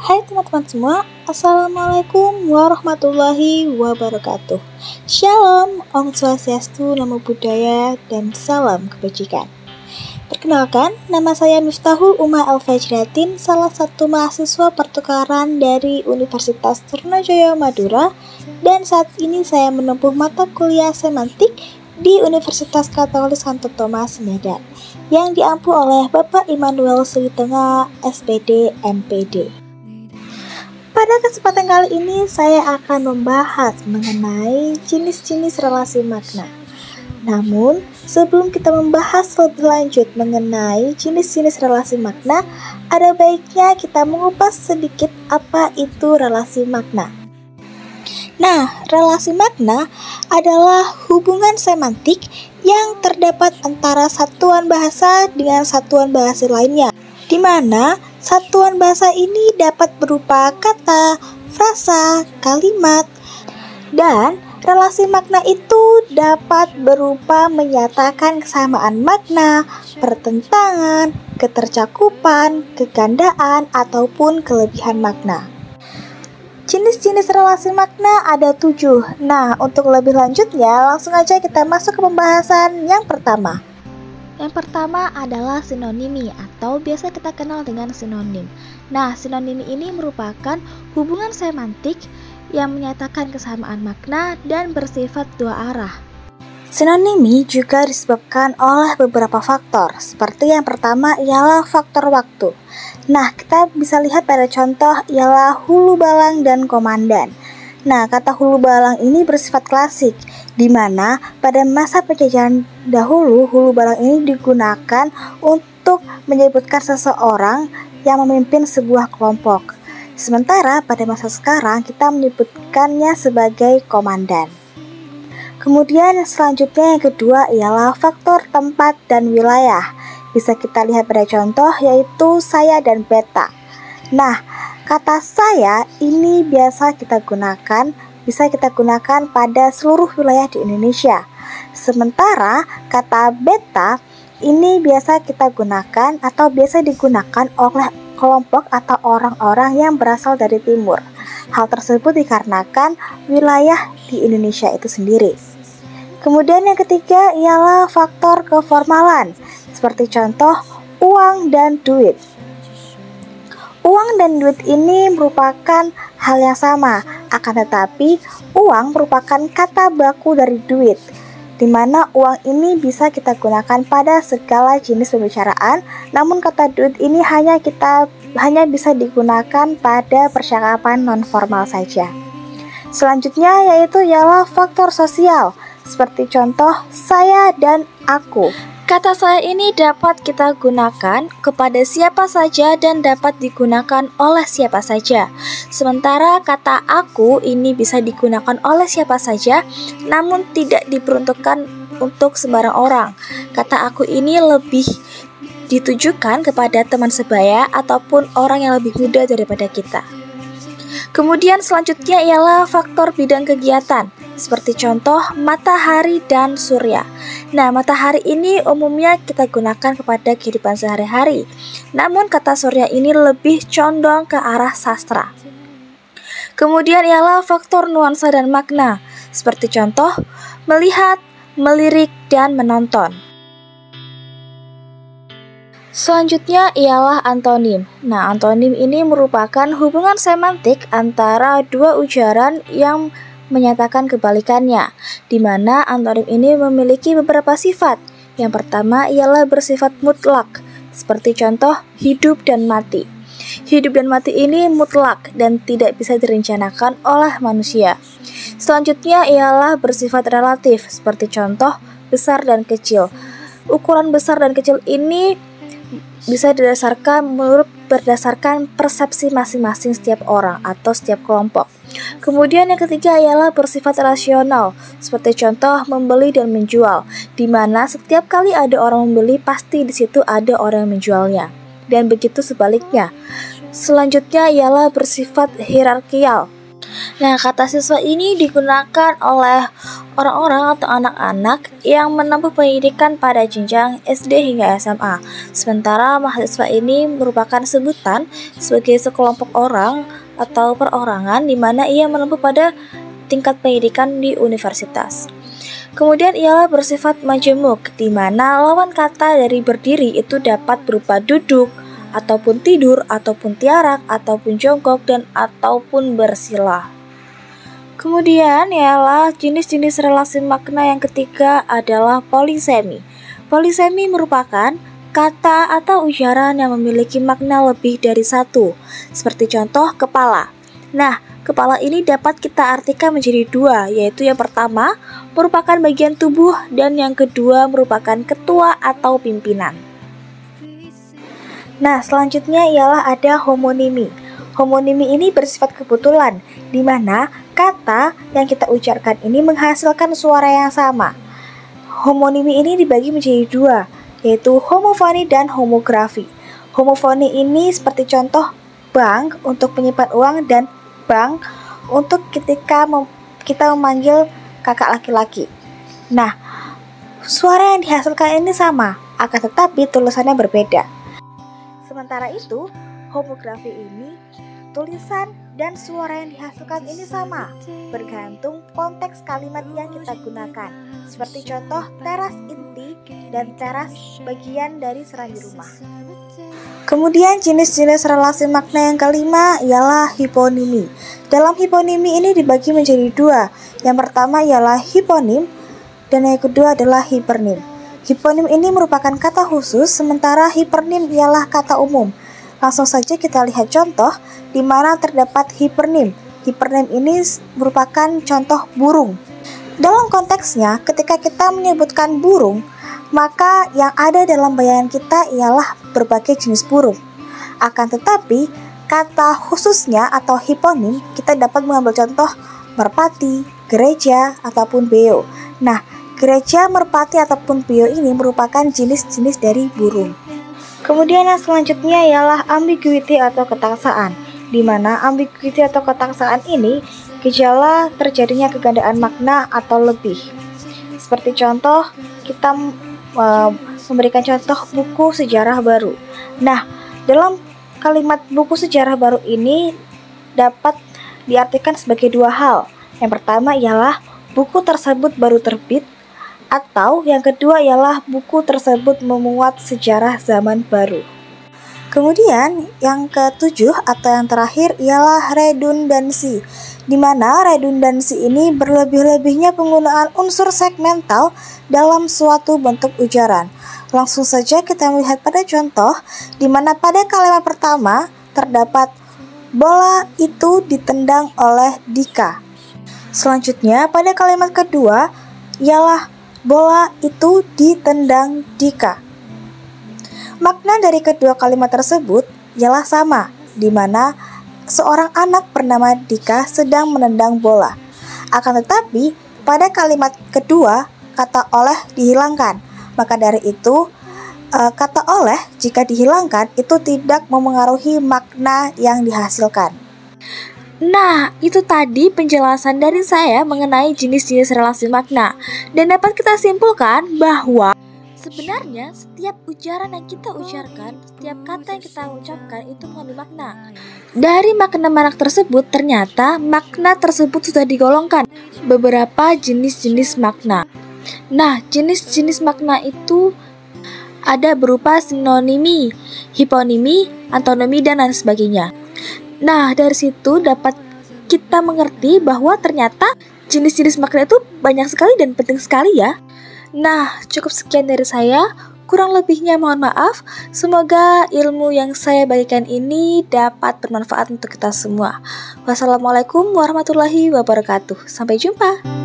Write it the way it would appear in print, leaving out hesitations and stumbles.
Hai teman-teman semua, Assalamualaikum warahmatullahi wabarakatuh. Shalom, Om Swastiastu, Namo Buddhaya, dan salam kebajikan. Perkenalkan, nama saya Miftahul Uma Elfajratin, salah satu mahasiswa pertukaran dari Universitas Trunojoyo Madura, dan saat ini saya menempuh mata kuliah semantik di Universitas Katolik Santo Thomas Medan yang diampu oleh Bapak Immanuel Sritengah, SPD, MPD. Pada kesempatan kali ini saya akan membahas mengenai jenis-jenis relasi makna. Namun, sebelum kita membahas lebih lanjut mengenai jenis-jenis relasi makna, ada baiknya kita mengupas sedikit apa itu relasi makna. Nah, relasi makna adalah hubungan semantik yang terdapat antara satuan bahasa dengan satuan bahasa lainnya, di mana satuan bahasa ini dapat berupa kata, frasa, kalimat, dan relasi makna itu dapat berupa menyatakan kesamaan makna, pertentangan, ketercakupan, kegandaan, ataupun kelebihan makna. Jenis-jenis relasi makna ada 7. Nah, untuk lebih lanjutnya, langsung aja kita masuk ke pembahasan yang pertama. Yang pertama adalah sinonimi atau biasa kita kenal dengan sinonim. Nah, sinonimi ini merupakan hubungan semantik yang menyatakan kesamaan makna dan bersifat dua arah. Sinonimi juga disebabkan oleh beberapa faktor, seperti yang pertama ialah faktor waktu. Nah, kita bisa lihat pada contoh ialah hulu balang dan komandan. Nah, kata hulu balang ini bersifat klasik, di mana pada masa penjajahan dahulu hulu balang ini digunakan untuk menyebutkan seseorang yang memimpin sebuah kelompok. Sementara pada masa sekarang kita menyebutkannya sebagai komandan. Kemudian selanjutnya yang kedua ialah faktor tempat dan wilayah. Bisa kita lihat pada contoh yaitu saya dan beta. Nah, kata saya ini bisa kita gunakan pada seluruh wilayah di Indonesia. Sementara kata beta ini biasa kita gunakan atau biasa digunakan oleh kelompok atau orang-orang yang berasal dari timur. Hal tersebut dikarenakan wilayah di Indonesia itu sendiri. Kemudian yang ketiga ialah faktor keformalan, seperti contoh uang dan duit. Uang dan duit ini merupakan hal yang sama, akan tetapi uang merupakan kata baku dari duit, di mana uang ini bisa kita gunakan pada segala jenis pembicaraan, namun kata duit ini hanya bisa digunakan pada percakapan non-formal saja. Selanjutnya yaitu ialah faktor sosial, seperti contoh saya dan aku. Kata saya ini dapat kita gunakan kepada siapa saja dan dapat digunakan oleh siapa saja. Sementara kata aku ini bisa digunakan oleh siapa saja, namun tidak diperuntukkan untuk sembarang orang. Kata aku ini lebih ditujukan kepada teman sebaya ataupun orang yang lebih muda daripada kita. Kemudian selanjutnya ialah faktor bidang kegiatan, seperti contoh matahari dan surya. Nah, matahari ini umumnya kita gunakan kepada kehidupan sehari-hari. Namun kata surya ini lebih condong ke arah sastra. Kemudian ialah faktor nuansa dan makna, seperti contoh melihat, melirik, dan menonton. Selanjutnya ialah antonim. Nah, antonim ini merupakan hubungan semantik antara dua ujaran yang menyatakan kebalikannya, di mana antonim ini memiliki beberapa sifat. Yang pertama ialah bersifat mutlak, seperti contoh hidup dan mati. Hidup dan mati ini mutlak dan tidak bisa direncanakan oleh manusia. Selanjutnya ialah bersifat relatif, seperti contoh besar dan kecil. Ukuran besar dan kecil ini bisa berdasarkan persepsi masing-masing setiap orang atau setiap kelompok. Kemudian yang ketiga ialah bersifat rasional, seperti contoh membeli dan menjual, di mana setiap kali ada orang membeli pasti di situ ada orang yang menjualnya, dan begitu sebaliknya. Selanjutnya ialah bersifat hierarkial. Nah, kata siswa ini digunakan oleh orang-orang atau anak-anak yang menempuh pendidikan pada jenjang SD hingga SMA. Sementara mahasiswa ini merupakan sebutan sebagai sekelompok orang atau perorangan di mana ia menempuh pada tingkat pendidikan di universitas. Kemudian ialah bersifat majemuk, di mana lawan kata dari berdiri itu dapat berupa duduk, ataupun tidur, ataupun tiarap, ataupun jongkok, dan ataupun bersila. Kemudian ialah jenis-jenis relasi makna yang ketiga adalah polisemi. Polisemi merupakan kata atau ujaran yang memiliki makna lebih dari satu, seperti contoh kepala. Nah, kepala ini dapat kita artikan menjadi dua, yaitu yang pertama merupakan bagian tubuh dan yang kedua merupakan ketua atau pimpinan. Nah, selanjutnya ialah ada homonimi. Homonimi ini bersifat kebetulan, di mana kata yang kita ucapkan ini menghasilkan suara yang sama. Homonimi ini dibagi menjadi dua, yaitu homofoni dan homografi. Homofoni ini seperti contoh bank untuk menyimpan uang dan bank untuk ketika kita memanggil kakak laki-laki. Nah, suara yang dihasilkan ini sama, akan tetapi tulisannya berbeda. Sementara itu, homografi ini tulisan dan suara yang dihasilkan ini sama, bergantung konteks kalimat yang kita gunakan. Seperti contoh teras inti dan teras bagian dari serambi rumah. Kemudian jenis-jenis relasi makna yang kelima ialah hiponimi. Dalam hiponimi ini dibagi menjadi dua. Yang pertama ialah hiponim dan yang kedua adalah hipernim. Hiponim ini merupakan kata khusus, sementara hipernim ialah kata umum. Langsung saja kita lihat contoh di mana terdapat hipernim. Hipernim ini merupakan contoh burung. Dalam konteksnya, ketika kita menyebutkan burung, maka yang ada dalam bayangan kita ialah berbagai jenis burung. Akan tetapi, kata khususnya atau hiponim kita dapat mengambil contoh merpati, gereja, ataupun beo. Nah, gereja, merpati, ataupun beo ini merupakan jenis-jenis dari burung. Kemudian yang selanjutnya ialah ambiguity atau ketaksaan, di mana ambiguity atau ketaksaan ini gejala terjadinya kegandaan makna atau lebih. Seperti contoh, kita memberikan contoh buku sejarah baru. Nah, dalam kalimat buku sejarah baru ini dapat diartikan sebagai dua hal. Yang pertama ialah buku tersebut baru terbit, atau yang kedua ialah buku tersebut memuat sejarah zaman baru. Kemudian yang ketujuh atau yang terakhir ialah redundansi, di mana redundansi ini berlebih-lebihnya penggunaan unsur segmental dalam suatu bentuk ujaran. Langsung saja kita melihat pada contoh, di mana pada kalimat pertama terdapat bola itu ditendang oleh Dika. Selanjutnya pada kalimat kedua ialah bola itu ditendang Dika. Makna dari kedua kalimat tersebut ialah sama, di mana seorang anak bernama Dika sedang menendang bola. Akan tetapi, pada kalimat kedua, kata oleh dihilangkan. Maka dari itu, kata oleh jika dihilangkan itu tidak memengaruhi makna yang dihasilkan. Nah, itu tadi penjelasan dari saya mengenai jenis-jenis relasi makna. Dan dapat kita simpulkan bahwa sebenarnya setiap ujaran yang kita ucapkan, setiap kata yang kita ucapkan itu mengandung makna. Dari makna-makna tersebut, ternyata makna tersebut sudah digolongkan beberapa jenis-jenis makna. Nah, jenis-jenis makna itu ada berupa sinonimi, hiponimi, antonimi, dan lain sebagainya. Nah, dari situ dapat kita mengerti bahwa ternyata jenis-jenis makna itu banyak sekali dan penting sekali ya. Nah, cukup sekian dari saya. Kurang lebihnya mohon maaf. Semoga ilmu yang saya bagikan ini dapat bermanfaat untuk kita semua. Wassalamualaikum warahmatullahi wabarakatuh. Sampai jumpa.